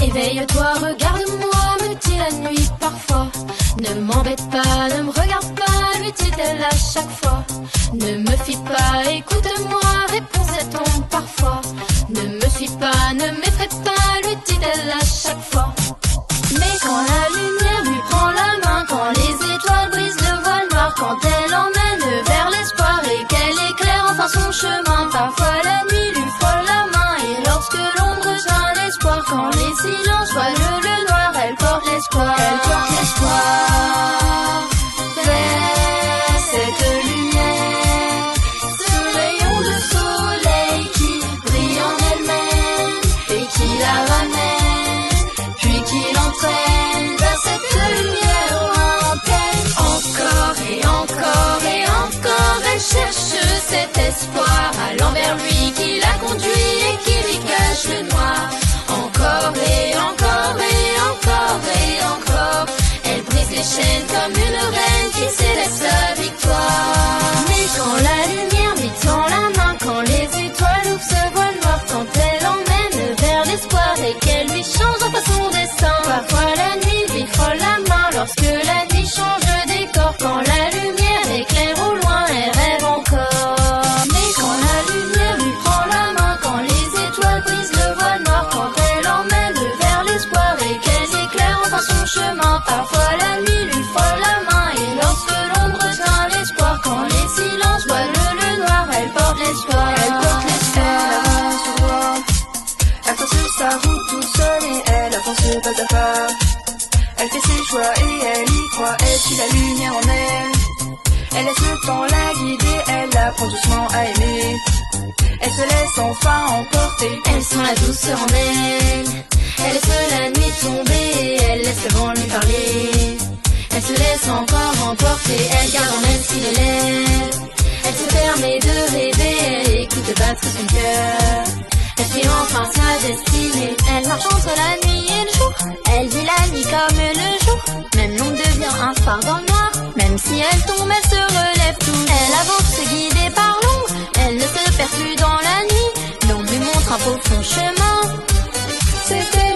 Éveille-toi, regarde-moi, me dit la nuit parfois. Ne m'embête pas, ne me regarde pas, lui dit-elle à chaque fois. Ne me fuis pas, écoute-moi, répond-on parfois. Ne me suis pas, ne m'effraie pas, lui dit-elle à chaque fois. Mais quand la lumière lui prend la main, quand les étoiles brisent le voile noir, quand elle emmène vers l'espoir et qu'elle éclaire enfin son chemin, parfois la nuit lui frôle la main et lorsque l'ombre rejoint l'espoir, quand les silences voilent le noir, elle porte l'espoir, elle porte l'espoir vers cette lumière, ce rayon de soleil qui brille en elle-même et qui la ramène, puis qui l'entraîne vers cette lumière lointaine. Encore et encore et encore, elle cherche cet espoir allant vers lui qui la conduit et qui lui cache le noir. Encore et encore et encore et encore, elle brise les chaînes comme une reine qui célèbre sa victoire. Mais quand la lumière lui tend la main, quand les étoiles ouvrent ce voile noir, quand elle emmène vers l'espoir et qu'elle lui change enfin son destin, parfois la nuit lui frôle la main lorsque la nuit change de décor, quand la lumière éclaire au loin, elle rêve encore. Mais quand la lumière lui prend la main, quand les étoiles brisent le voile noir, quand elle emmène vers l'espoir et qu'elle éclaire enfin son chemin, parfois la nuit lui frôle la main et lorsque l'ombre rejoint l'espoir, quand les silences voilent le noir, elle porte l'espoir, elle porte l'espoir. Elle avance tout droit, elle trace sa route toute seule et elle avance pas à pas. Elle fait ses choix et elle y croit, elle suit la lumière en elle. Elle laisse le temps la guider, elle apprend doucement à aimer. Elle se laisse enfin emporter, Elle sent la douceur en elle, elle laisse la nuit tomber, elle laisse le vent lui parler. Elle se laisse encore emporter, elle garde en elle ce qui l'élève. Elle se permet de rêver, elle écoute battre son cœur. Elle fait enfin sa destinée, elle marche entre la nuit et le jour. Elle vit la nuit comme le jour, même l'ombre devient un phare dans le noir. Même si elle tombe, elle se relève tout. Elle avance guidée par l'ombre, elle ne se perd plus dans la nuit. L'ombre lui montre un profond chemin. c'était